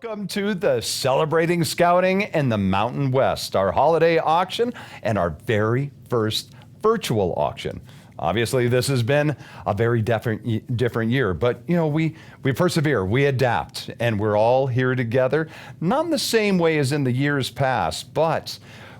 Welcome to the Celebrating Scouting in the Mountain West, our holiday auction and our very first virtual auction. Obviously, this has been a very different year, but we persevere, we adapt, and we're all here together. Not in the same way as in the years past, but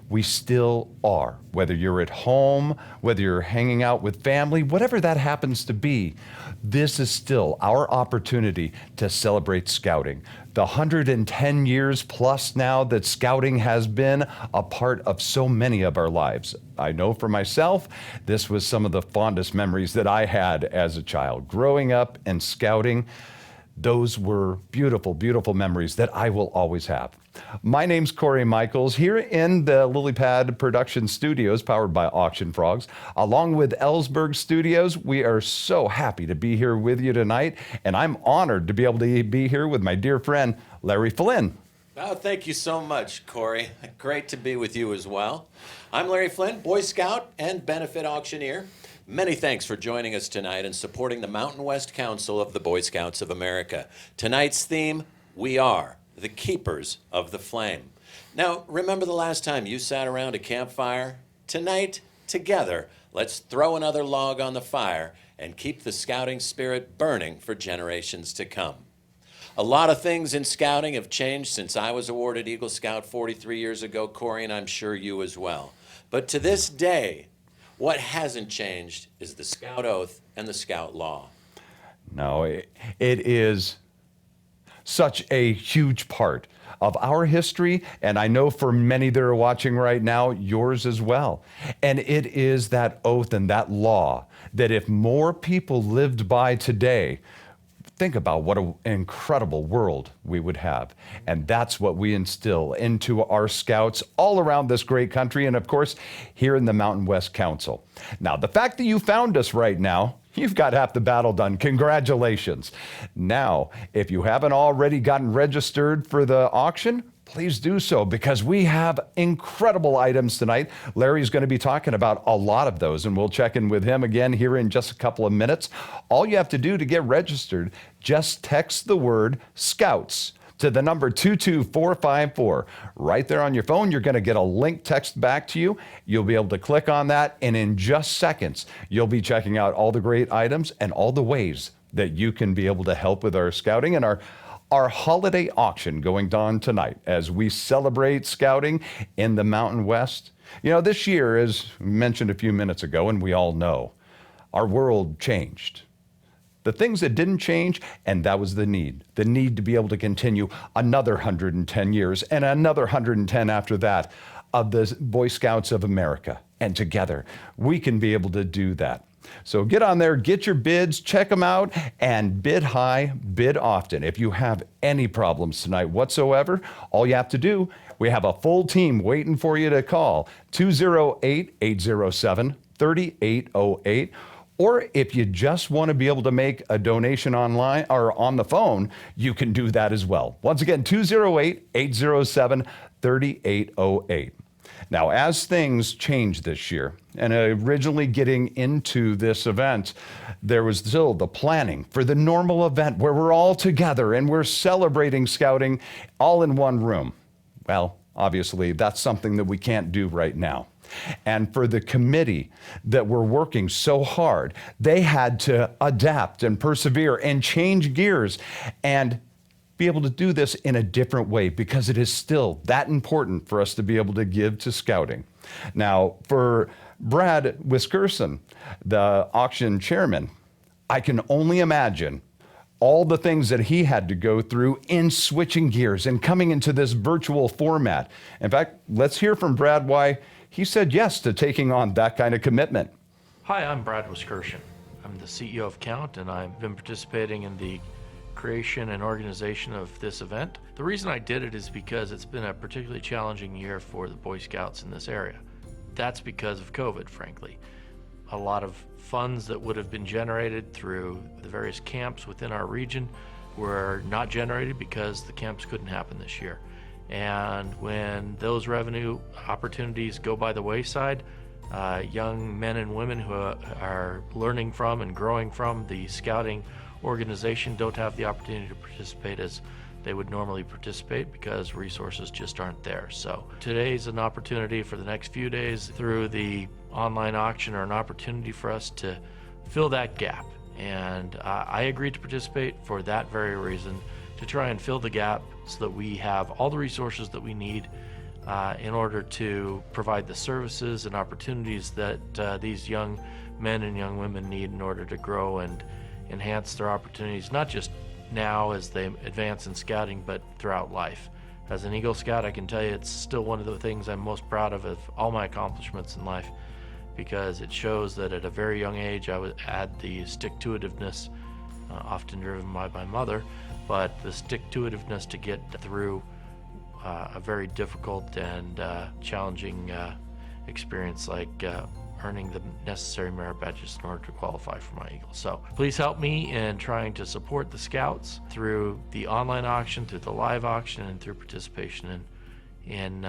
we still are. Whether you're at home, whether you're hanging out with family, whatever that happens to be, this is still our opportunity to celebrate scouting. The 110 years plus now that scouting has been a part of so many of our lives. I know for myself, this was some of the fondest memories that I had as a child. Growing up and scouting, those were beautiful, beautiful memories that I will always have. My name's Corey Michaels here in the Lily Pad Production Studios, powered by Auction Frogs. Along with Ellsberg Studios, we are so happy to be here with you tonight, and I'm honored to be able to be here with my dear friend, Larry Flynn. Oh, thank you so much, Corey. Great to be with you as well. I'm Larry Flynn, Boy Scout and benefit auctioneer. Many thanks for joining us tonight and supporting the Mountain West Council of the Boy Scouts of America. Tonight's theme, we are the keepers of the flame. Now, remember the last time you sat around a campfire? Tonight, together, let's throw another log on the fire and keep the scouting spirit burning for generations to come. A lot of things in scouting have changed since I was awarded Eagle Scout 43 years ago, Corey, and I'm sure you as well. But to this day, what hasn't changed is the Scout Oath and the Scout Law. No, it is such a huge part of our history, and I know for many that are watching right now, yours as well. And it is that oath and that law that if more people lived by today, think about what an incredible world we would have. And that's what we instill into our scouts all around this great country and, of course, here in the Mountain West Council. Now, the fact that you found us right now, you've got half the battle done. Congratulations. Now, if you haven't already gotten registered for the auction, please do so because we have incredible items tonight. Larry's going to be talking about a lot of those, and we'll check in with him again here in just a couple of minutes. All you have to do to get registered, just text the word SCOUTS to the number 22454. Right there on your phone, you're going to get a link text back to you. You'll be able to click on that, and in just seconds, you'll be checking out all the great items and all the ways that you can be able to help with our scouting and our holiday auction going on tonight as we celebrate scouting in the Mountain West. This year, as mentioned a few minutes ago, and we all know, our world changed. The things that didn't change, and that was the need to be able to continue another 110 years and another 110 after that of the Boy Scouts of America. And together, we can be able to do that. So get on there, get your bids, check them out, and bid high, bid often. If you have any problems tonight whatsoever, all you have to do, we have a full team waiting for you to call 208-807-3808. Or if you just want to be able to make a donation online or on the phone, you can do that as well. Once again, 208-807-3808. Now, as things changed this year, and originally getting into this event, there was still the planning for the normal event where we're all together and we're celebrating scouting all in one room. Well, obviously, that's something that we can't do right now. And for the committee that were working so hard, they had to adapt and persevere and change gears and be able to do this in a different way because it is still that important for us to be able to give to scouting. Now, for Brad Wiskerson, the auction chairman, I can only imagine all the things that he had to go through in switching gears and coming into this virtual format. In fact, let's hear from Brad why he said yes to taking on that kind of commitment. Hi, I'm Brad Wiskerson. I'm the CEO of Count, and I've been participating in the creation and organization of this event. The reason I did it is because it's been a particularly challenging year for the Boy Scouts in this area. That's because of COVID, frankly. A lot of funds that would have been generated through the various camps within our region were not generated because the camps couldn't happen this year. And when those revenue opportunities go by the wayside, young men and women who are learning from and growing from the scouting organization don't have the opportunity to participate as they would normally participate because resources just aren't there. So today's an opportunity for the next few days through the online auction, or an opportunity for us to fill that gap. And I agreed to participate for that very reason, to try and fill the gap so that we have all the resources that we need in order to provide the services and opportunities that these young men and young women need in order to grow and enhance their opportunities, not just now as they advance in scouting, but throughout life. As an Eagle Scout, I can tell you it's still one of the things I'm most proud of all my accomplishments in life, because it shows that at a very young age I had the stick-to-itiveness, often driven by my mother, but the stick-to-itiveness to get through a very difficult and challenging experience like earning the necessary merit badges in order to qualify for my Eagle. So please help me in trying to support the Scouts through the online auction, through the live auction, and through participation in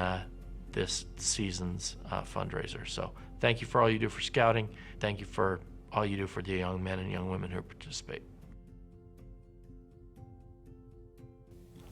this season's fundraiser. So thank you for all you do for Scouting. Thank you for all you do for the young men and young women who participate.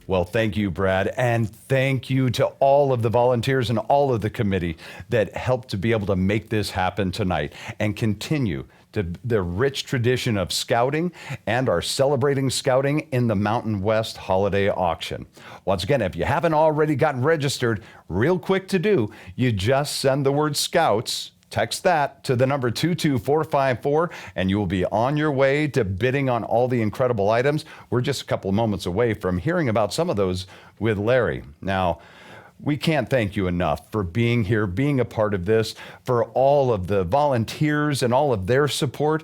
Well, thank you, Brad, and thank you to all of the volunteers and all of the committee that helped to be able to make this happen tonight and continue the rich tradition of scouting and our celebrating scouting in the Mountain West Holiday Auction. Once again, if you haven't already gotten registered, real quick to do, you just send the word Scouts, text that to the number 22454, and you will be on your way to bidding on all the incredible items. We're just a couple of moments away from hearing about some of those with Larry. Now, we can't thank you enough for being here, being a part of this, for all of the volunteers and all of their support.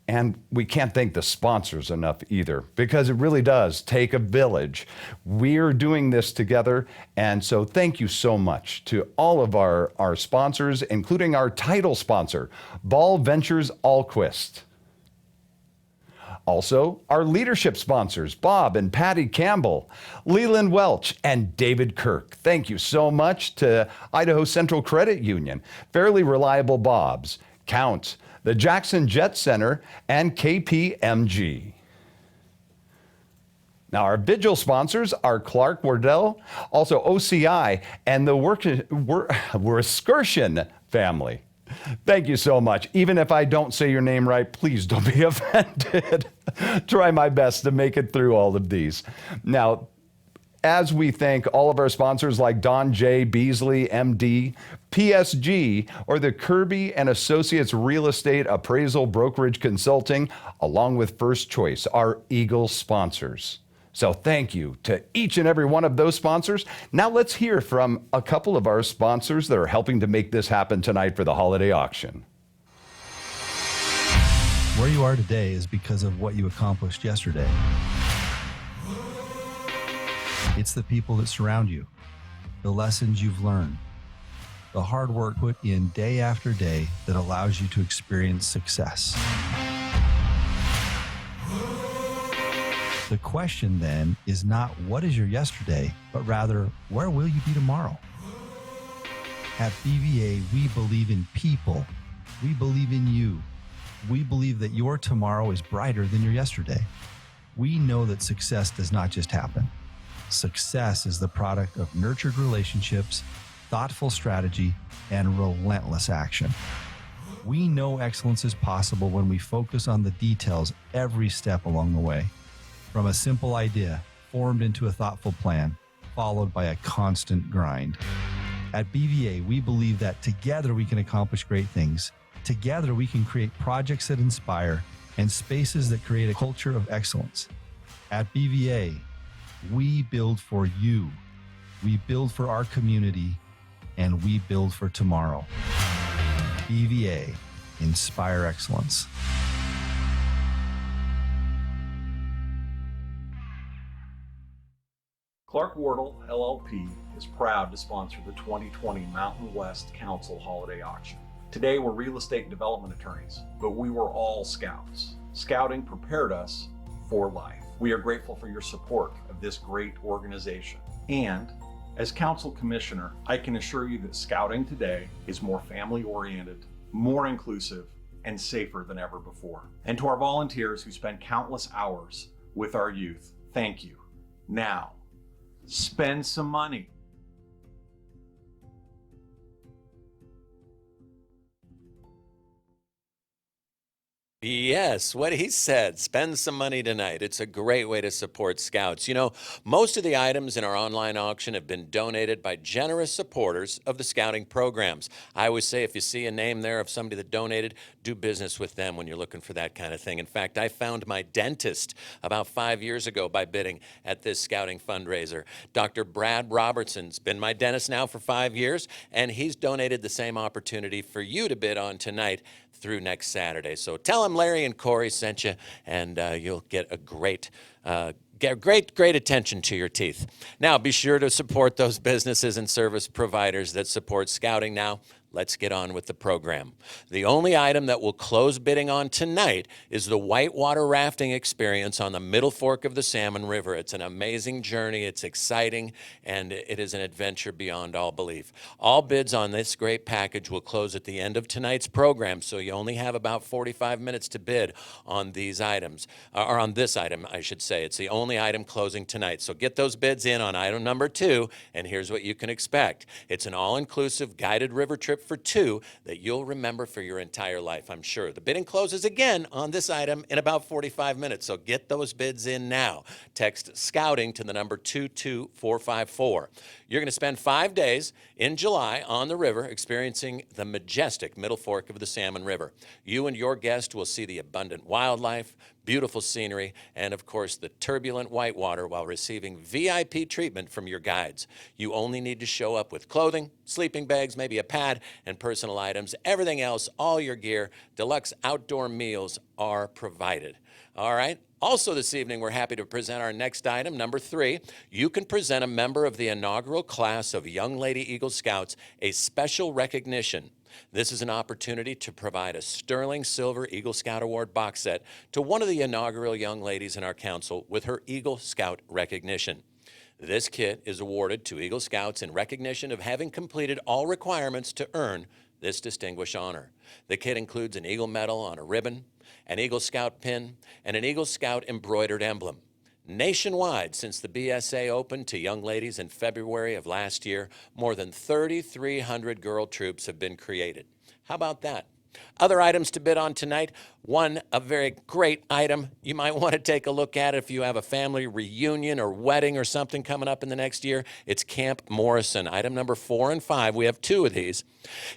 And we can't thank the sponsors enough either, because it really does take a village. We're doing this together. And so thank you so much to all of our sponsors, including our title sponsor, Ball Ventures Alquist. Also, our leadership sponsors, Bob and Patty Campbell, Leland Welch, and David Kirk. Thank you so much to Idaho Central Credit Union, Fairly Reliable Bob's, Count, the Jackson Jet Center, and KPMG. Now, our vigil sponsors are Clark Wardell, also OCI, and the Worskirchen family. Thank you so much. Even if I don't say your name right, please don't be offended. Try my best to make it through all of these. Now, as we thank all of our sponsors like Don J. Beasley, MD, PSG, or the Kirby and Associates Real Estate Appraisal Brokerage Consulting, along with First Choice, our Eagle sponsors. So thank you to each and every one of those sponsors. Now let's hear from a couple of our sponsors that are helping to make this happen tonight for the holiday auction. Where you are today is because of what you accomplished yesterday. It's the people that surround you, the lessons you've learned, the hard work put in day after day that allows you to experience success. The question then is not what is your yesterday, but rather where will you be tomorrow? At BVA, we believe in people. We believe in you. We believe that your tomorrow is brighter than your yesterday. We know that success does not just happen. Success is the product of nurtured relationships, thoughtful strategy, and relentless action. We know excellence is possible when we focus on the details every step along the way. From a simple idea formed into a thoughtful plan, followed by a constant grind. At BVA, we believe that together we can accomplish great things. Together we can create projects that inspire and spaces that create a culture of excellence. At BVA, we build for you, we build for our community, and we build for tomorrow. BVA, inspire excellence. Clark Wardell, LLP, is proud to sponsor the 2020 Mountain West Council Holiday Auction. Today we're real estate development attorneys, but we were all scouts. Scouting prepared us for life. We are grateful for your support of this great organization. And as council commissioner, I can assure you that scouting today is more family-oriented, more inclusive, and safer than ever before. And to our volunteers who spend countless hours with our youth, thank you. Now, Spend some money. Yes, what he said. Spend some money tonight. It's a great way to support Scouts. You know, most of the items in our online auction have been donated by generous supporters of the Scouting programs. I always say if you see a name there of somebody that donated, do business with them when you're looking for that kind of thing. In fact, I found my dentist about 5 years ago by bidding at this Scouting fundraiser. Dr. Brad Robertson's been my dentist now for 5 years, and he's donated the same opportunity for you to bid on tonight through next Saturday. So tell him Larry and Corey sent you, and you'll get a great attention to your teeth. Now, be sure to support those businesses and service providers that support Scouting now. Let's get on with the program. The only item that we'll close bidding on tonight is the whitewater rafting experience on the Middle Fork of the Salmon River. It's an amazing journey, it's exciting, and it is an adventure beyond all belief. All bids on this great package will close at the end of tonight's program, so you only have about 45 minutes to bid on these items, or on this item, I should say. It's the only item closing tonight. So get those bids in on item number 2, and here's what you can expect. It's an all-inclusive guided river trip for 2 that you'll remember for your entire life, I'm sure. The bidding closes again on this item in about 45 minutes, so get those bids in now. Text Scouting to the number 22454. You're going to spend 5 days in July on the river experiencing the majestic Middle Fork of the Salmon River. You and your guest will see the abundant wildlife, beautiful scenery, and of course the turbulent whitewater while receiving VIP treatment from your guides. You only need to show up with clothing, sleeping bags, maybe a pad, and personal items. Everything else, all your gear, deluxe outdoor meals are provided. All right? Also this evening, we're happy to present our next item, number 3. You can present a member of the inaugural class of Young Lady Eagle Scouts a special recognition. This is an opportunity to provide a sterling silver Eagle Scout Award box set to one of the inaugural young ladies in our council with her Eagle Scout recognition. This kit is awarded to Eagle Scouts in recognition of having completed all requirements to earn this distinguished honor. The kit includes an Eagle medal on a ribbon, an Eagle Scout pin, and an Eagle Scout embroidered emblem. Nationwide, since the BSA opened to young ladies in February of last year, more than 3,300 girl troops have been created. How about that? Other items to bid on tonight. One, a very great item. You might want to take a look at it if you have a family reunion or wedding or something coming up in the next year. It's Camp Morrison. Item number 4 and 5. We have 2 of these.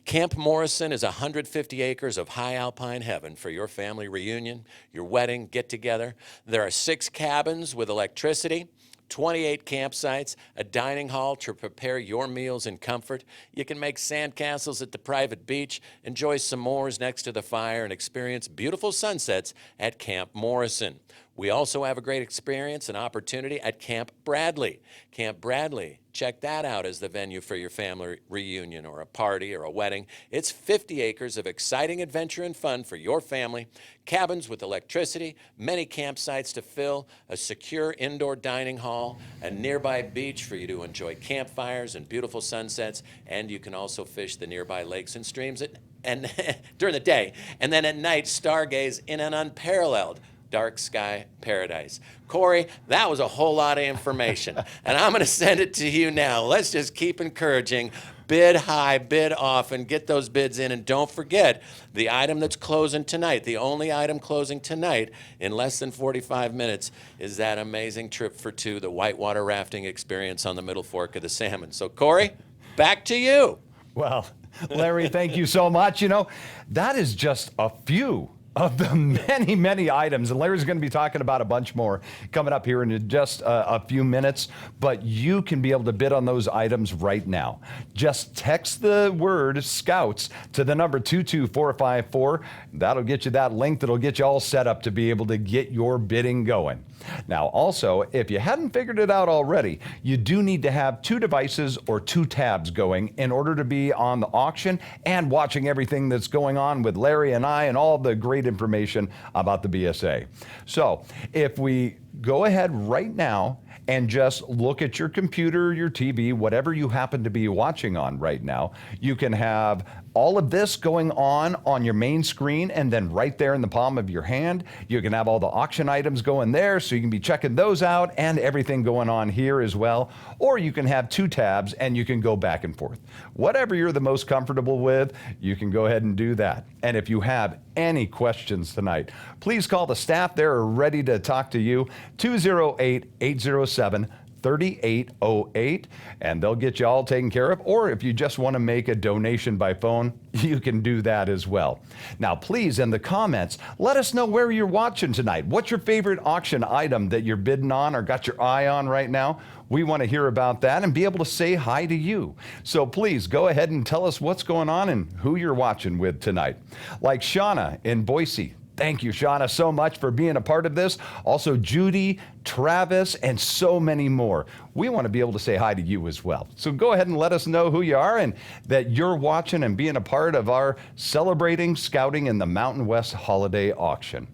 Camp Morrison is 150 acres of high alpine heaven for your family reunion, your wedding, get-together. There are 6 cabins with electricity, 28 campsites, a dining hall to prepare your meals in comfort. You can make sandcastles at the private beach, enjoy s'mores next to the fire, and experience beautiful sunsets at Camp Morrison. We also have a great experience and opportunity at Camp Bradley. Camp Bradley, check that out as the venue for your family reunion or a party or a wedding. It's 50 acres of exciting adventure and fun for your family, cabins with electricity, many campsites to fill, a secure indoor dining hall, a nearby beach for you to enjoy campfires and beautiful sunsets, and you can also fish the nearby lakes and streams and during the day, and then at night stargaze in an unparalleled dark sky paradise. Corey, that was a whole lot of information, and I'm going to send it to you now. Let's just keep encouraging. Bid high, bid often, get those bids in, and don't forget the item that's closing tonight, the only item closing tonight in less than 45 minutes is that amazing trip for 2, the whitewater rafting experience on the Middle Fork of the Salmon. So, Corey, back to you. Well, Larry, thank you so much. You know, that is just a few of the many, many items. And Larry's going to be talking about a bunch more coming up here in just a few minutes. But you can be able to bid on those items right now. Just text the word Scouts to the number 22454. That'll get you that link that'll get you all set up to be able to get your bidding going. Now, also, if you hadn't figured it out already, you do need to have 2 devices or 2 tabs going in order to be on the auction and watching everything that's going on with Larry and I and all the great information about the BSA. So if we go ahead right now and just look at your computer, your TV, whatever you happen to be watching on right now. You can have all of this going on your main screen, and then right there in the palm of your hand, you can have all the auction items going there, so you can be checking those out and everything going on here as well. Or you can have 2 tabs and you can go back and forth. Whatever you're the most comfortable with, you can go ahead and do that. And if you have any questions tonight, please call the staff. They're ready to talk to you. 208-807-3808, and they'll get you all taken care of. Or if you just want to make a donation by phone, you can do that as well. Now, please, in the comments, let us know where you're watching tonight. What's your favorite auction item that you're bidding on or got your eye on right now? We want to hear about that and be able to say hi to you. So please go ahead and tell us what's going on and who you're watching with tonight. Like Shauna in Boise. Thank you, Shauna, so much for being a part of this. Also, Judy, Travis, and so many more. We want to be able to say hi to you as well. So go ahead and let us know who you are and that you're watching and being a part of our Celebrating Scouting in the Mountain West Holiday Auction.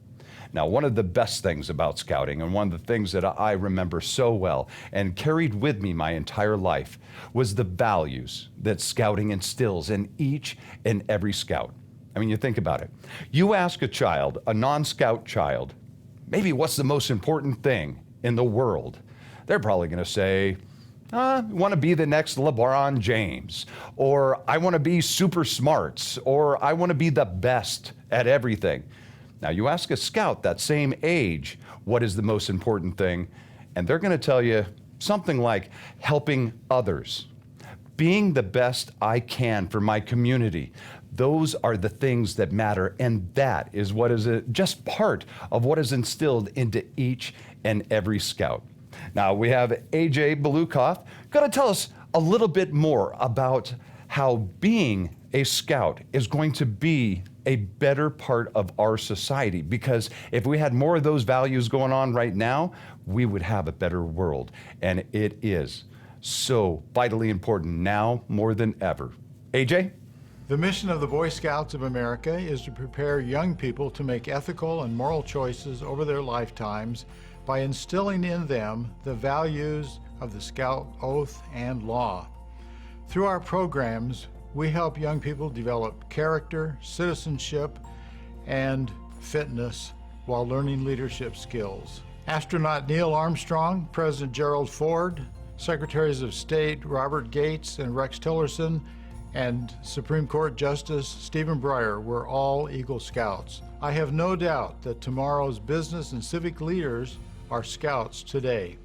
Now, one of the best things about scouting, and one of the things that I remember so well and carried with me my entire life, was the values that scouting instills in each and every scout. I mean, you think about it. You ask a child, a non-scout child, maybe what's the most important thing in the world? They're probably going to say, I want to be the next LeBron James, or I want to be super smart, or I want to be the best at everything. Now, you ask a scout that same age, what is the most important thing? And they're going to tell you something like helping others, being the best I can for my community. Those are the things that matter, and that is what is just part of what is instilled into each and every scout. Now, we have AJ Belukoff going to tell us a little bit more about how being a scout is going to be a better part of our society, because if we had more of those values going on right now, we would have a better world, and it is so vitally important now more than ever. AJ? The mission of the Boy Scouts of America is to prepare young people to make ethical and moral choices over their lifetimes by instilling in them the values of the Scout Oath and Law. Through our programs, we help young people develop character, citizenship, and fitness while learning leadership skills. Astronaut Neil Armstrong, President Gerald Ford, Secretaries of State Robert Gates and Rex Tillerson, and Supreme Court Justice Stephen Breyer were all Eagle Scouts. I have no doubt that tomorrow's business and civic leaders are Scouts today.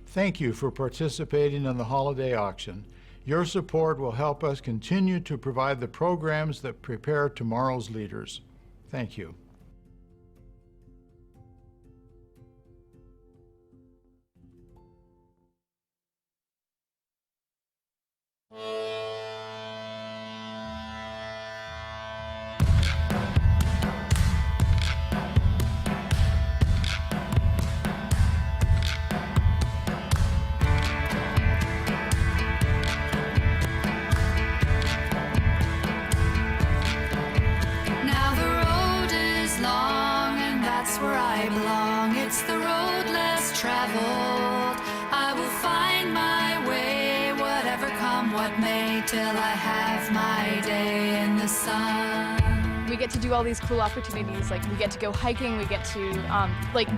Thank you for participating in the holiday auction. Your support will help us continue to provide the programs that prepare tomorrow's leaders. Thank you. Till I have my day in the sun. We get to do all these cool opportunities, like we get to go hiking, we get to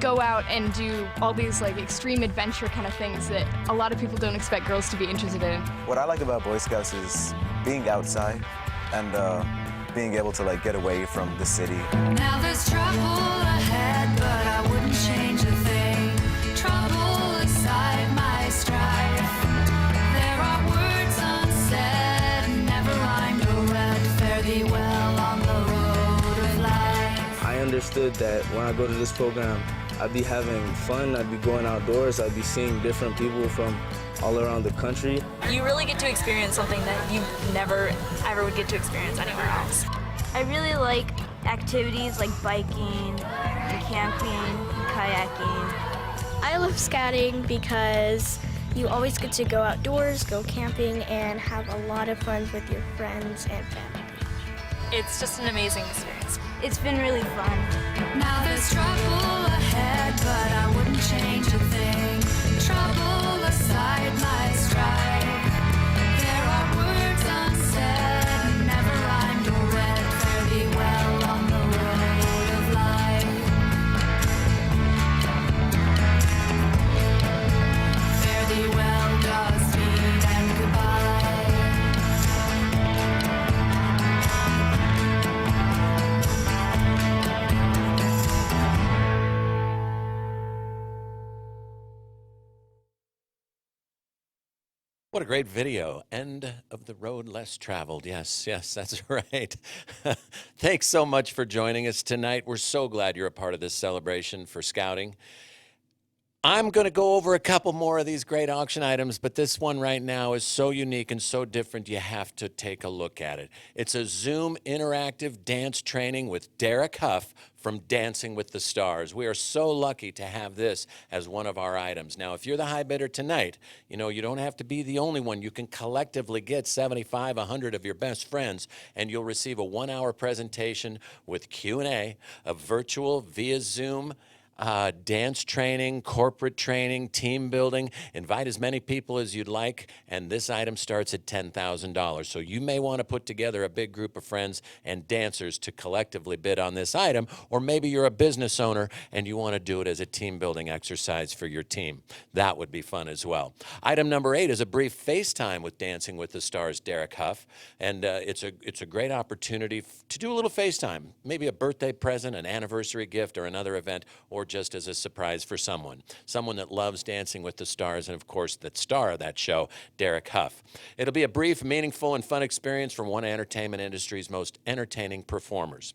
go out and do all these extreme adventure kind of things that a lot of people don't expect girls to be interested in. What I like about Boy Scouts is being outside and being able to get away from the city. Now there's trouble ahead, but I wouldn't change a thing. Trouble aside, my strife. There are words unsaid, never rhymed or read. Fare thee well on the road of life. I understood that when I go to this program, I'd be having fun, I'd be going outdoors, I'd be seeing different people from all around the country. You really get to experience something that you never ever would get to experience anywhere else. I really like activities like biking, and camping, and kayaking. I love scouting because you always get to go outdoors, go camping, and have a lot of fun with your friends and family. It's just an amazing experience. It's been really fun. Now there's trouble ahead, but I wouldn't change What a great video. End of the road less traveled. Yes, yes, that's right. Thanks so much for joining us tonight. We're so glad you're a part of this celebration for scouting. I'm going to go over a couple more of these great auction items, but this one right now is so unique and so different, you have to take a look at it. It's a Zoom interactive dance training with Derek Huff from Dancing with the Stars. We are so lucky to have this as one of our items. Now, if you're the high bidder tonight, you know, you don't have to be the only one. You can collectively get 75, 100 of your best friends, and you'll receive a 1-hour presentation with Q&A, a virtual via Zoom dance training, corporate training, team building. Invite as many people as you'd like, and this item starts at $10,000. So you may want to put together a big group of friends and dancers to collectively bid on this item, or maybe you're a business owner and you want to do it as a team building exercise for your team. That would be fun as well. Item number 8 is a brief FaceTime with Dancing with the Stars, Derek Huff, and it's a great opportunity to do a little FaceTime, maybe a birthday present, an anniversary gift, or another event, or just as a surprise for someone that loves Dancing with the Stars, and of course the star of that show, Derek Huff. It'll be a brief, meaningful, and fun experience from one of entertainment industry's most entertaining performers.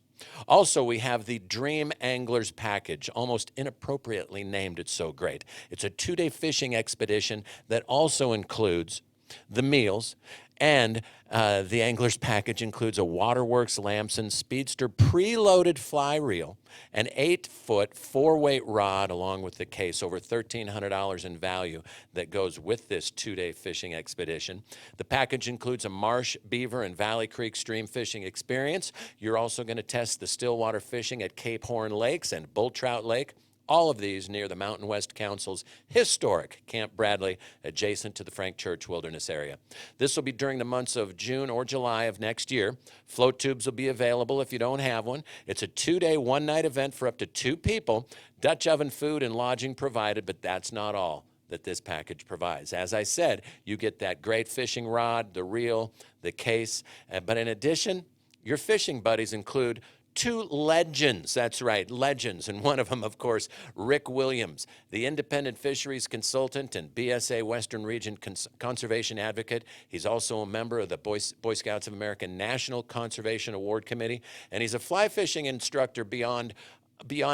Also, we have the Dream Anglers Package, almost inappropriately named. It's so great. It's a 2-day fishing expedition that also includes the meals, and the Angler's Package includes a Waterworks Lamson Speedster preloaded fly reel, an 8-foot 4-weight rod along with the case, over $1,300 in value that goes with this 2-day fishing expedition. The package includes a marsh, beaver, and Valley Creek stream fishing experience. You're also going to test the stillwater fishing at Cape Horn Lakes and Bull Trout Lake. All of these near the Mountain West Council's historic Camp Bradley, adjacent to the Frank Church Wilderness area. This will be during the months of June or July of next year. Float tubes will be available if you don't have one. It's a 2-day, 1-night event for up to 2 people. Dutch oven food and lodging provided, but that's not all that this package provides. As I said, you get that great fishing rod, the reel, the case, but in addition, your fishing buddies include 2 legends, that's right, legends, and one of them, of course, Rick Williams, the independent fisheries consultant and BSA Western Region conservation advocate. He's also a member of the Boy Scouts of America National Conservation Award Committee, and he's a fly fishing instructor beyond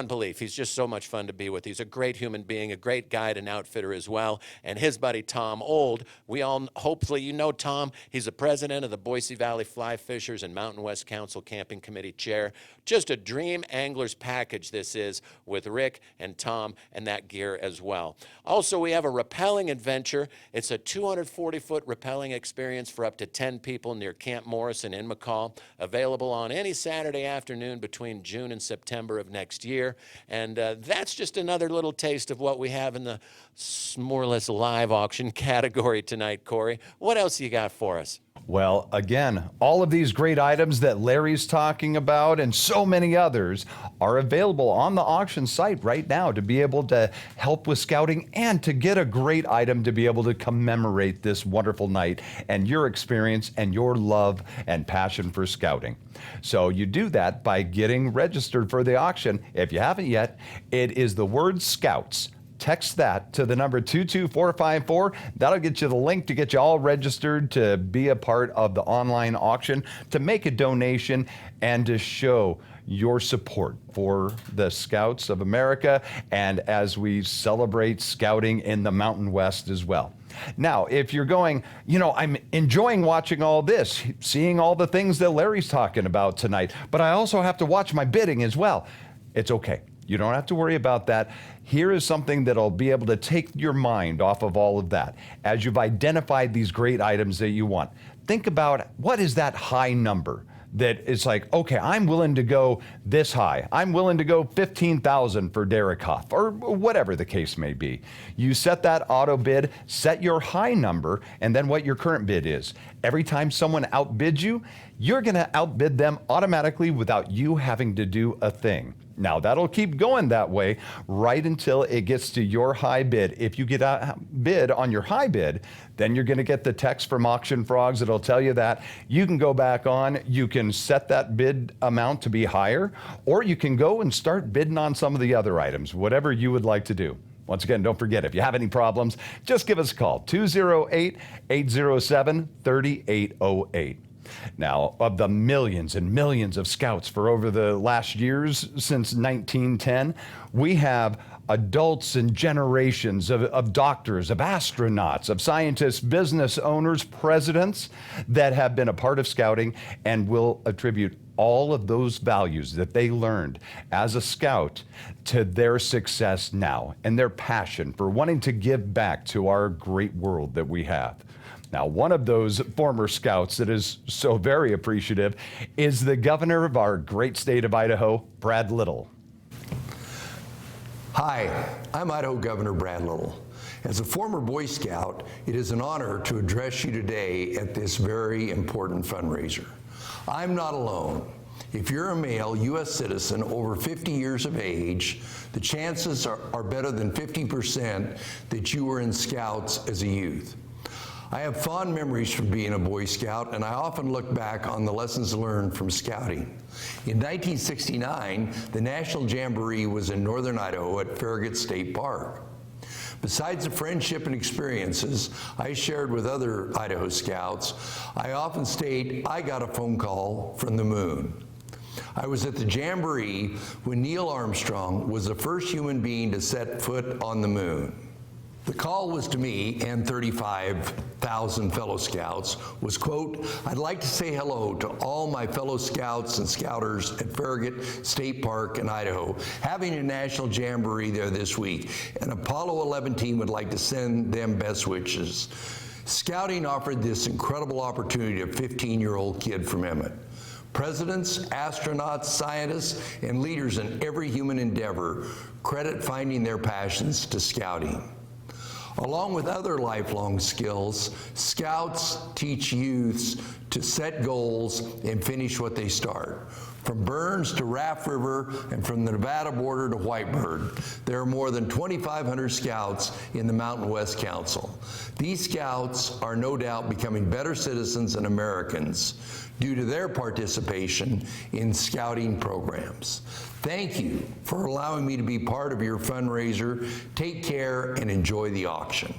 belief. He's just so much fun to be with. He's a great human being, a great guide and outfitter as well. And his buddy Tom Old, hopefully you know Tom. He's the president of the Boise Valley Fly Fishers and Mountain West Council Camping Committee chair. Just a dream angler's package this is, with Rick and Tom and that gear as well. Also, we have a rappelling adventure. It's a 240-foot rappelling experience for up to 10 people near Camp Morrison in McCall, available on any Saturday afternoon between June and September of next year. And that's just another little taste of what we have in the more or less live auction category tonight, Corey. What else you got for us? Well, again, all of these great items that Larry's talking about and so many others are available on the auction site right now to be able to help with scouting and to get a great item to be able to commemorate this wonderful night and your experience and your love and passion for scouting. So you do that by getting registered for the auction. If you haven't yet, it is the word Scouts. Text that to the number 22454. That'll get you the link to get you all registered to be a part of the online auction, to make a donation, and to show your support for the Scouts of America and as we celebrate scouting in the Mountain West as well. Now, if you're going, I'm enjoying watching all this, seeing all the things that Larry's talking about tonight, but I also have to watch my bidding as well. It's okay. You don't have to worry about that. Here is something that'll be able to take your mind off of all of that. As you've identified these great items that you want, think about what is that high number that it's like, okay, I'm willing to go this high. I'm willing to go 15,000 for Derek Huff, or whatever the case may be. You set that auto bid, set your high number, and then what your current bid is. Every time someone outbids you, you're gonna outbid them automatically without you having to do a thing. Now, that'll keep going that way right until it gets to your high bid. If you get outbid on your high bid, then you're going to get the text from Auction Frogs that'll tell you that. You can go back on, you can set that bid amount to be higher, or you can go and start bidding on some of the other items, whatever you would like to do. Once again, don't forget, if you have any problems, just give us a call, 208-807-3808. Now, of the millions and millions of scouts for over the last years since 1910, we have adults and generations of doctors, of astronauts, of scientists, business owners, presidents that have been a part of scouting and will attribute all of those values that they learned as a scout to their success now and their passion for wanting to give back to our great world that we have. Now, one of those former scouts that is so very appreciative is the governor of our great state of Idaho, Brad Little. Hi, I'm Idaho Governor Brad Little. As a former Boy Scout, it is an honor to address you today at this very important fundraiser. I'm not alone. If you're a male U.S. citizen over 50 years of age, the chances are better than 50% that you were in Scouts as a youth. I have fond memories from being a Boy Scout, and I often look back on the lessons learned from scouting. In 1969, the National Jamboree was in northern Idaho at Farragut State Park. Besides the friendship and experiences I shared with other Idaho Scouts, I often state I got a phone call from the moon. I was at the Jamboree when Neil Armstrong was the first human being to set foot on the moon. The call was to me and 35,000 fellow Scouts was, quote, "I'd like to say hello to all my fellow Scouts and Scouters at Farragut State Park in Idaho, having a national jamboree there this week. An Apollo 11 team would like to send them best wishes." Scouting offered this incredible opportunity to a 15-year-old kid from Emmett. Presidents, astronauts, scientists, and leaders in every human endeavor credit finding their passions to scouting. Along with other lifelong skills, Scouts teach youths to set goals and finish what they start. From Burns to Raft River and from the Nevada border to Whitebird, there are more than 2,500 Scouts in the Mountain West Council. These Scouts are no doubt becoming better citizens and Americans due to their participation in scouting programs. Thank you for allowing me to be part of your fundraiser. Take care and enjoy the auction.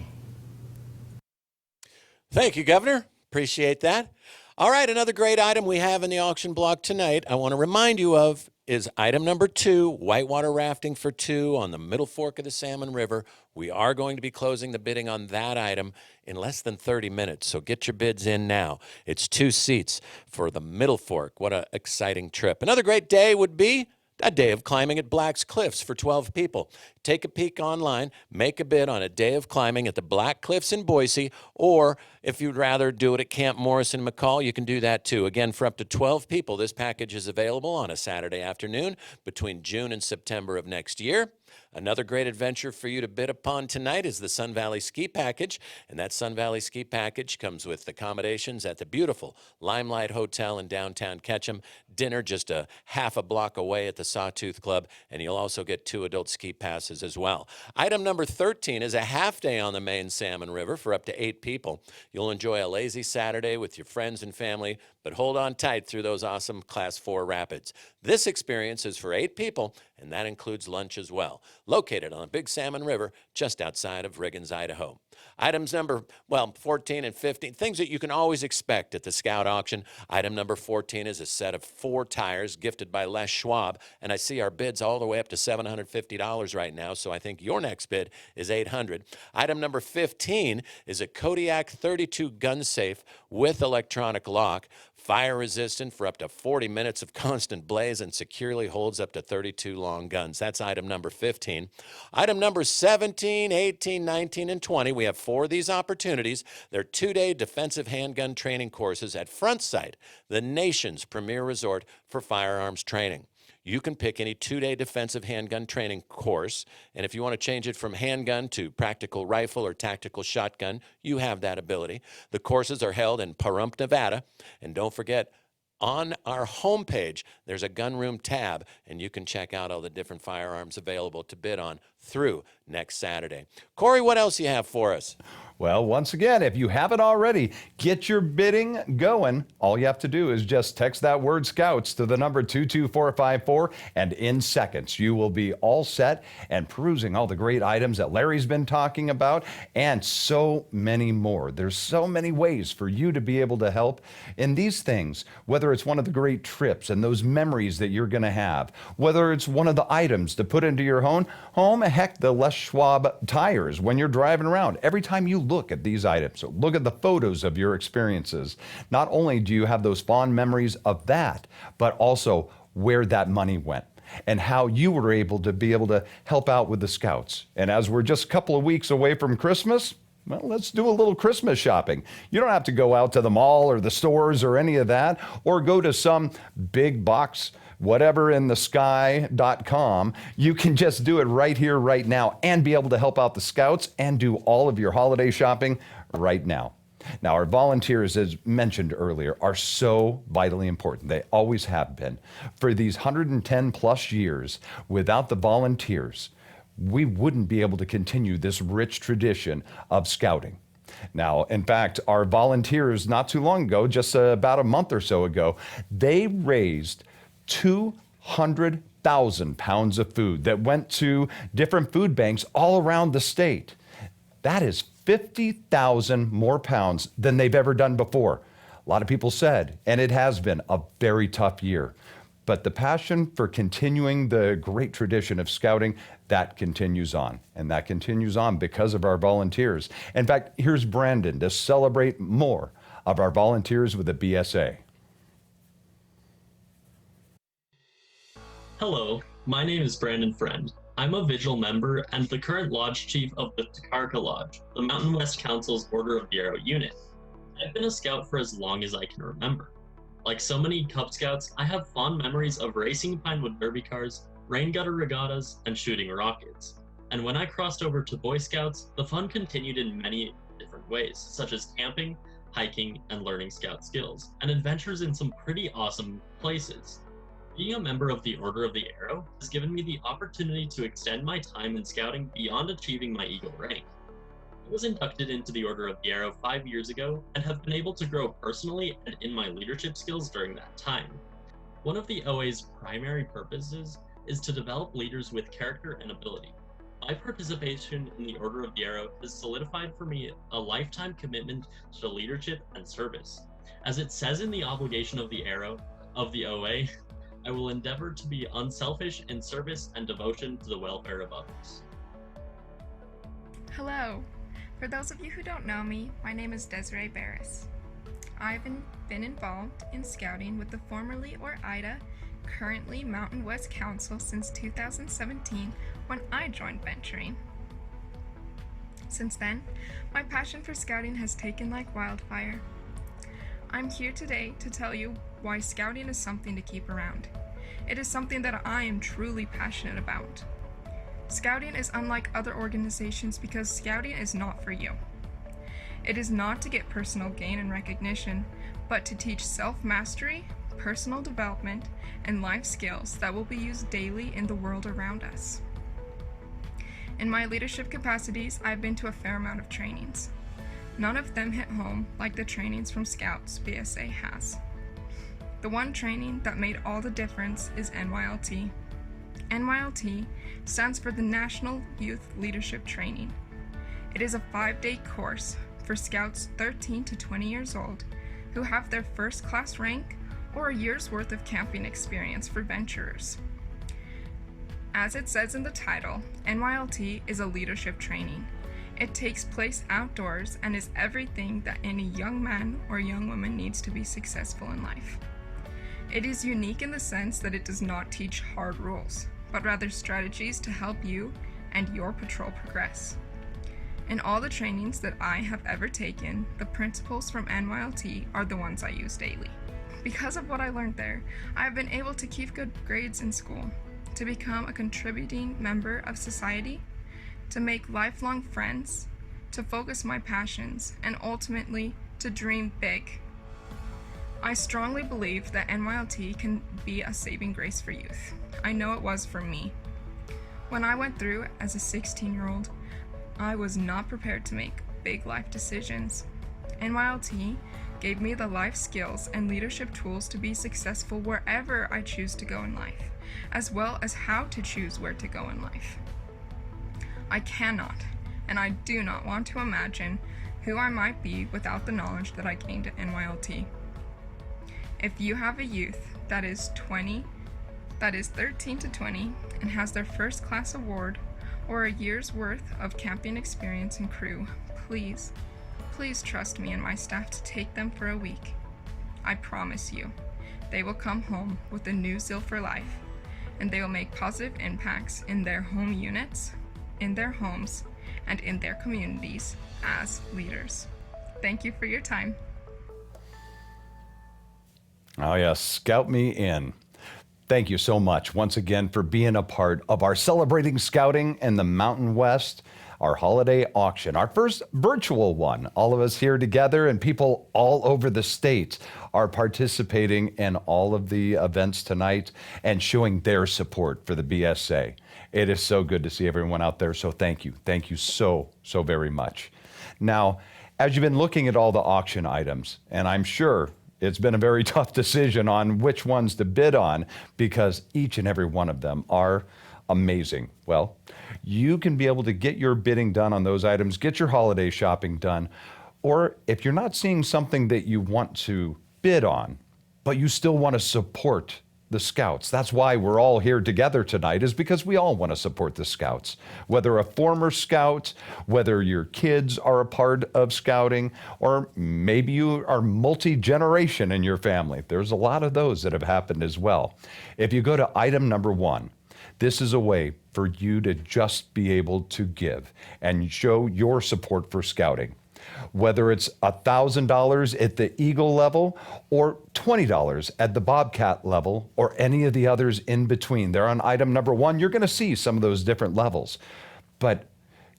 Thank you, Governor. Appreciate that. All right, another great item we have in the auction block tonight I want to remind you of is item number 2, whitewater rafting for 2 on the Middle Fork of the Salmon River. We are going to be closing the bidding on that item in less than 30 minutes, so get your bids in now. It's 2 seats for the Middle Fork. What an exciting trip. Another great day would be a day of climbing at Black's Cliffs for 12 people. Take a peek online, make a bid on a day of climbing at the Black Cliffs in Boise, or if you'd rather do it at Camp Morris in McCall, you can do that too. Again, for up to 12 people, this package is available on a Saturday afternoon between June and September of next year. Another great adventure for you to bid upon tonight is the Sun Valley Ski Package, and that Sun Valley Ski Package comes with accommodations at the beautiful Limelight Hotel in downtown Ketchum, dinner just a half a block away at the Sawtooth Club, and you'll also get 2 adult ski passes as well. Item number 13 is a half day on the main Salmon River for up to 8 people. You'll enjoy a lazy Saturday with your friends and family, but hold on tight through those awesome Class 4 rapids. This experience is for 8 people, and that includes lunch as well. Located on the Big Salmon River, just outside of Riggins, Idaho. Items number, 14 and 15, things that you can always expect at the Scout auction. Item number 14 is a set of 4 tires gifted by Les Schwab, and I see our bids all the way up to $750 right now, so I think your next bid is $800. Item number 15 is a Kodiak 32 gun safe with electronic lock, fire resistant for up to 40 minutes of constant blaze, and securely holds up to 32 long guns. That's item number 15. Item number 17, 18, 19, and 20. We have 4 of these opportunities. They're 2-day defensive handgun training courses at Front Sight, the nation's premier resort for firearms training. You can pick any 2-day defensive handgun training course, and if you want to change it from handgun to practical rifle or tactical shotgun, you have that ability. The courses are held in Pahrump, Nevada, and don't forget, on our homepage, there's a gun room tab, and you can check out all the different firearms available to bid on through next Saturday. Corey, what else you have for us? Well, once again, if you haven't already, get your bidding going. All you have to do is just text that word Scouts to the number 22454, and in seconds, you will be all set and perusing all the great items that Larry's been talking about and so many more. There's so many ways for you to be able to help in these things, whether it's one of the great trips and those memories that you're going to have, whether it's one of the items to put into your home, heck, the Les Schwab tires when you're driving around. Every time you look at these items, so look at the photos of your experiences. Not only do you have those fond memories of that, but also where that money went and how you were able to help out with the Scouts. And as we're just a couple of weeks away from Christmas, well, let's do a little Christmas shopping. You don't have to go out to the mall or the stores or any of that, or go to some big box whateverinsthesky.com. You can just do it right here, right now, and be able to help out the Scouts and do all of your holiday shopping right now. Now, our volunteers, as mentioned earlier, are so vitally important. They always have been. For these 110 plus years, without the volunteers, we wouldn't be able to continue this rich tradition of scouting. Now, in fact, our volunteers not too long ago, just about a month or so ago, they raised 200,000 pounds of food that went to different food banks all around the state. That is 50,000 more pounds than they've ever done before. A lot of people said, and it has been a very tough year. But the passion for continuing the great tradition of scouting, that continues on. And that continues on because of our volunteers. In fact, here's Brandon to celebrate more of our volunteers with the BSA. Hello, my name is Brandon Friend. I'm a Vigil member and the current Lodge Chief of the Takarka Lodge, the Mountain West Council's Order of the Arrow unit. I've been a scout for as long as I can remember. Like so many Cub Scouts, I have fond memories of racing Pinewood Derby cars, rain gutter regattas, and shooting rockets. And when I crossed over to Boy Scouts, the fun continued in many different ways, such as camping, hiking, and learning Scout skills, and adventures in some pretty awesome places. Being a member of the Order of the Arrow has given me the opportunity to extend my time in scouting beyond achieving my Eagle rank. I was inducted into the Order of the Arrow 5 years ago and have been able to grow personally and in my leadership skills during that time. One of the OA's primary purposes is to develop leaders with character and ability. My participation in the Order of the Arrow has solidified for me a lifetime commitment to leadership and service. As it says in the obligation of the OA, I will endeavor to be unselfish in service and devotion to the welfare of others. Hello. For those of you who don't know me, my name is Desiree Barris. I've been involved in scouting with the formerly IDA, currently Mountain West Council since 2017 when I joined venturing. Since then, my passion for scouting has taken like wildfire. I'm here today to tell you why scouting is something to keep around. It is something that I am truly passionate about. Scouting is unlike other organizations because scouting is not for you. It is not to get personal gain and recognition, but to teach self-mastery, personal development, and life skills that will be used daily in the world around us. In my leadership capacities, I've been to a fair amount of trainings. None of them hit home like the trainings from Scouts BSA has. The one training that made all the difference is NYLT. NYLT stands for the National Youth Leadership Training. It is a 5-day course for Scouts 13 to 20 years old who have their first class rank or a year's worth of camping experience for venturers. As it says in the title, NYLT is a leadership training. It takes place outdoors and is everything that any young man or young woman needs to be successful in life. It is unique in the sense that it does not teach hard rules, but rather strategies to help you and your patrol progress. In all the trainings that I have ever taken, the principles from NYLT are the ones I use daily. Because of what I learned there, I have been able to keep good grades in school, to become a contributing member of society, to make lifelong friends, to focus my passions, and ultimately to dream big. I strongly believe that NYLT can be a saving grace for youth. I know it was for me. When I went through as a 16-year-old, I was not prepared to make big life decisions. NYLT gave me the life skills and leadership tools to be successful wherever I choose to go in life, as well as how to choose where to go in life. I cannot, and I do not want to imagine who I might be without the knowledge that I gained at NYLT. If you have a youth that is 13 to 20 and has their first class award or a year's worth of camping experience and crew, please trust me and my staff to take them for a week. I promise you, they will come home with a new zeal for life, and they will make positive impacts in their home units, in their homes, and in their communities as leaders. Thank you for your time. Oh, yes, Scout Me In. Thank you so much once again for being a part of our Celebrating Scouting in the Mountain West, our holiday auction, our first virtual one. All of us here together and people all over the state are participating in all of the events tonight and showing their support for the BSA. It is so good to see everyone out there, so thank you. Thank you so very much. Now, as you've been looking at all the auction items, and I'm sure it's been a very tough decision on which ones to bid on because each and every one of them are amazing. Well, you can be able to get your bidding done on those items, get your holiday shopping done, or if you're not seeing something that you want to bid on, but you still want to support the Scouts. That's why we're all here together tonight, is because we all want to support the Scouts. Whether a former Scout, whether your kids are a part of Scouting, or maybe you are multi-generation in your family. There's a lot of those that have happened as well. If you go to item number 1, this is a way for you to just be able to give and show your support for Scouting. Whether it's $1,000 at the Eagle level or $20 at the Bobcat level or any of the others in between. They're on item number 1. You're going to see some of those different levels. But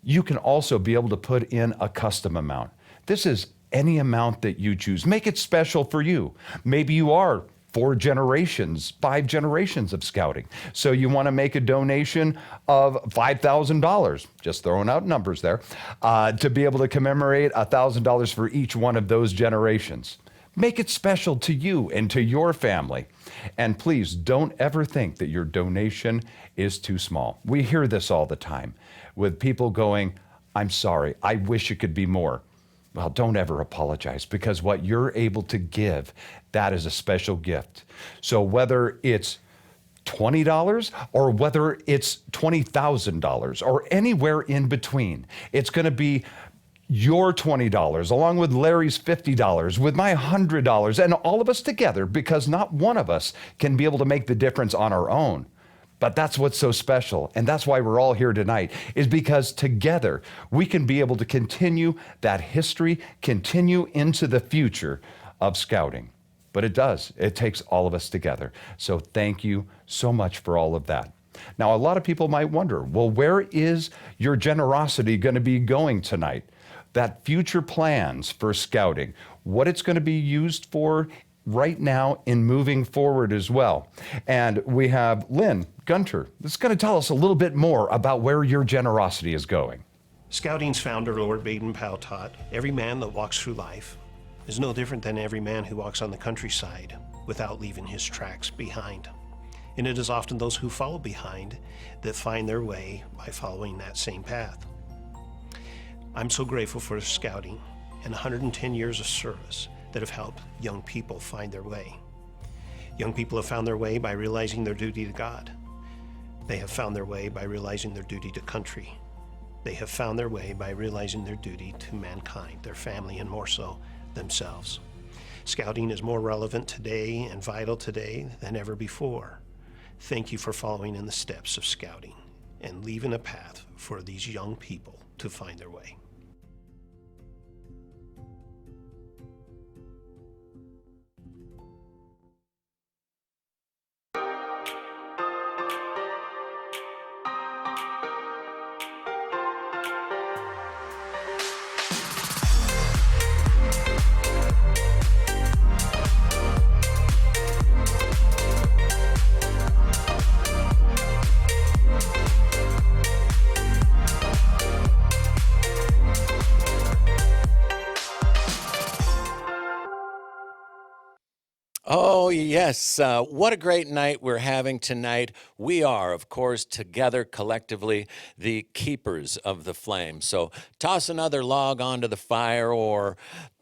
you can also be able to put in a custom amount. This is any amount that you choose. Make it special for you. Maybe you are 4 generations, 5 generations of Scouting. So you want to make a donation of $5,000, just throwing out numbers there, to be able to commemorate $1,000 for each one of those generations. Make it special to you and to your family. And please don't ever think that your donation is too small. We hear this all the time with people going, "I'm sorry, I wish it could be more." Well, don't ever apologize, because what you're able to give, that is a special gift. So whether it's $20 or whether it's $20,000 or anywhere in between, it's going to be your $20 along with Larry's $50, with my $100, and all of us together, because not one of us can be able to make the difference on our own. But that's what's so special, and that's why we're all here tonight, is because together we can be able to continue that history, continue into the future of Scouting. But it does. It takes all of us together. So thank you so much for all of that. Now, a lot of people might wonder, well, where is your generosity going to be going tonight? That future plans for Scouting, what it's going to be used for right now in moving forward as well. And we have Lynn Gunter that's going to tell us a little bit more about where your generosity is going. Scouting's founder, Lord Baden-Powell, taught, every man that walks through life is no different than every man who walks on the countryside without leaving his tracks behind. And it is often those who follow behind that find their way by following that same path. I'm so grateful for Scouting and 110 years of service that have helped young people find their way. Young people have found their way by realizing their duty to God. They have found their way by realizing their duty to country. They have found their way by realizing their duty to mankind, their family, and more so, themselves. Scouting is more relevant today and vital today than ever before. Thank you for following in the steps of Scouting and leaving a path for these young people to find their way. Oh, yes. What a great night we're having tonight. We are, of course, together collectively the keepers of the flame. So toss another log onto the fire or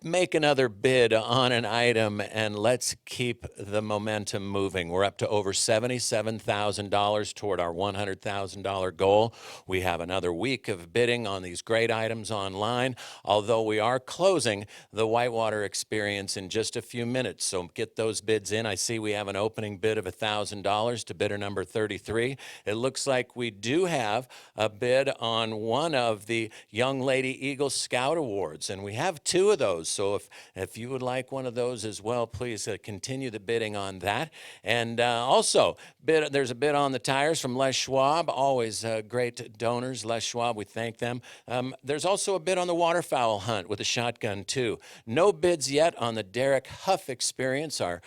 make another bid on an item and let's keep the momentum moving. We're up to over $77,000 toward our $100,000 goal. We have another week of bidding on these great items online, although we are closing the Whitewater experience in just a few minutes. So get those bids in. I see we have an opening bid of $1,000 to bidder number 33. It looks like we do have a bid on one of the Young Lady Eagle Scout Awards, and we have two of those. So if you would like one of those as well, please continue the bidding on that. And also, there's a bid on the tires from Les Schwab, always great donors. Les Schwab, we thank them. There's also a bid on the waterfowl hunt with a shotgun, too. No bids yet on the Derek Huff experience, our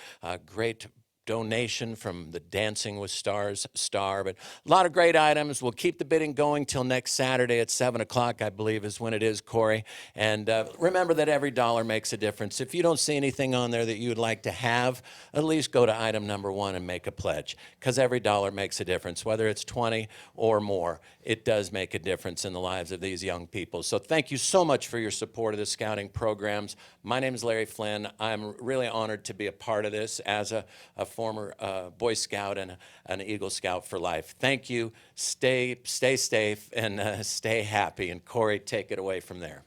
great donation from the Dancing with Stars star, but a lot of great items. We'll keep the bidding going till next Saturday at 7 o'clock, I believe is when it is, Corey. And remember that every dollar makes a difference. If you don't see anything on there that you would like to have, at least go to item number 1 and make a pledge, because every dollar makes a difference. Whether it's 20 or more, it does make a difference in the lives of these young people. So thank you so much for your support of the scouting programs. My name is Larry Flynn. I'm really honored to be a part of this as a former Boy Scout and an Eagle Scout for life. Thank you. Stay safe and stay happy. And Corey, take it away from there.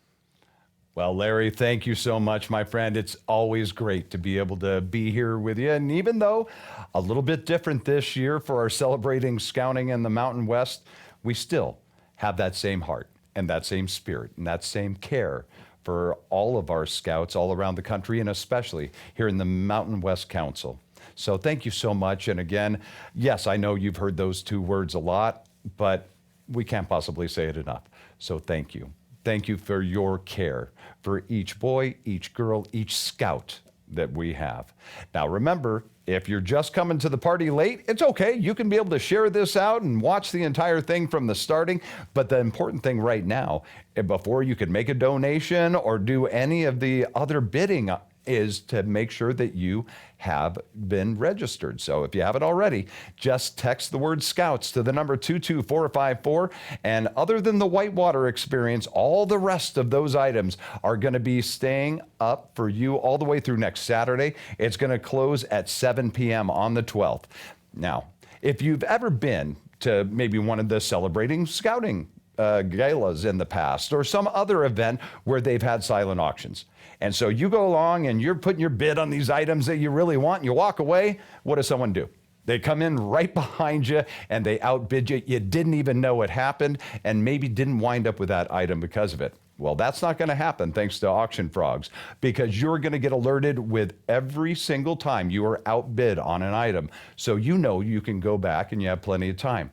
Well, Larry, thank you so much, my friend. It's always great to be able to be here with you. And even though a little bit different this year for our celebrating scouting in the Mountain West, we still have that same heart and that same spirit and that same care for all of our scouts all around the country, and especially here in the Mountain West Council. So thank you so much. And again, yes, I know you've heard those two words a lot, but we can't possibly say it enough. So thank you. Thank you for your care for each boy, each girl, each scout that we have. Now remember, if you're just coming to the party late, it's okay. You can be able to share this out and watch the entire thing from the starting. But the important thing right now, before you can make a donation or do any of the other bidding, is to make sure that you have been registered. So if you haven't already, just text the word Scouts to the number 22454. And other than the Whitewater experience, all the rest of those items are going to be staying up for you all the way through next Saturday. It's going to close at 7 p.m. on the 12th. Now, if you've ever been to maybe one of the celebrating scouting galas in the past or some other event where they've had silent auctions, and so you go along and you're putting your bid on these items that you really want and you walk away, what does someone do? They come in right behind you and they outbid you. You didn't even know it happened and maybe didn't wind up with that item because of it. Well, that's not going to happen thanks to Auction Frogs, because you're going to get alerted with every single time you are outbid on an item. So you know you can go back and you have plenty of time.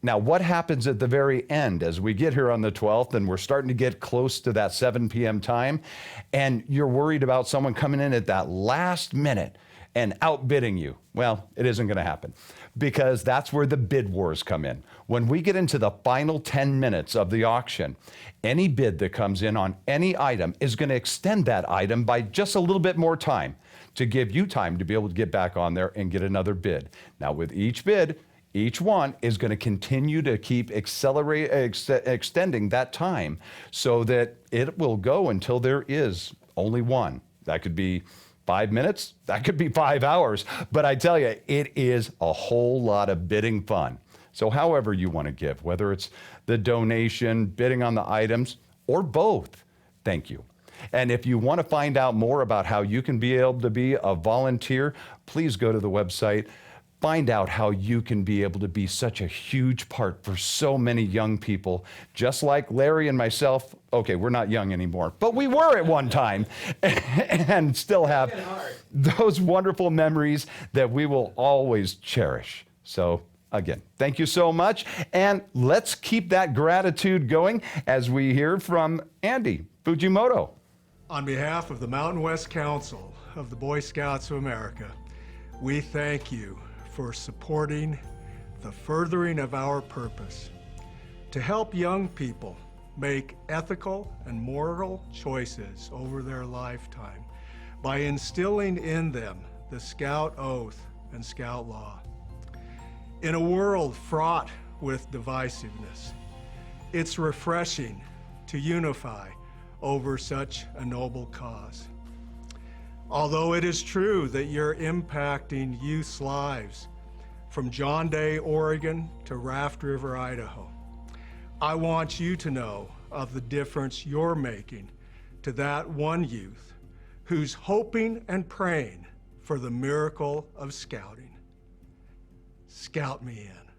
Now, what happens at the very end as we get here on the 12th and we're starting to get close to that 7 p.m. time, and you're worried about someone coming in at that last minute and outbidding you? Well, it isn't going to happen, because that's where the bid wars come in. When we get into the final 10 minutes of the auction, any bid that comes in on any item is going to extend that item by just a little bit more time to give you time to be able to get back on there and get another bid. Now, with each bid, each one is going to continue to keep extending that time so that it will go until there is only one. That could be 5 minutes, that could be 5 hours, but I tell you, it is a whole lot of bidding fun. So however you want to give, whether it's the donation, bidding on the items, or both, thank you. And if you want to find out more about how you can be able to be a volunteer, please go to the website. Find out how you can be able to be such a huge part for so many young people, just like Larry and myself. Okay, we're not young anymore, but we were at one time and still have those wonderful memories that we will always cherish. So again, thank you so much. And let's keep that gratitude going as we hear from Andy Fujimoto. On behalf of the Mountain West Council of the Boy Scouts of America, we thank you for supporting the furthering of our purpose to help young people make ethical and moral choices over their lifetime by instilling in them the Scout Oath and Scout Law. In a world fraught with divisiveness, it's refreshing to unify over such a noble cause. Although it is true that you're impacting youth's lives from John Day, Oregon to Raft River, Idaho, I want you to know of the difference you're making to that one youth who's hoping and praying for the miracle of scouting. Scout me in.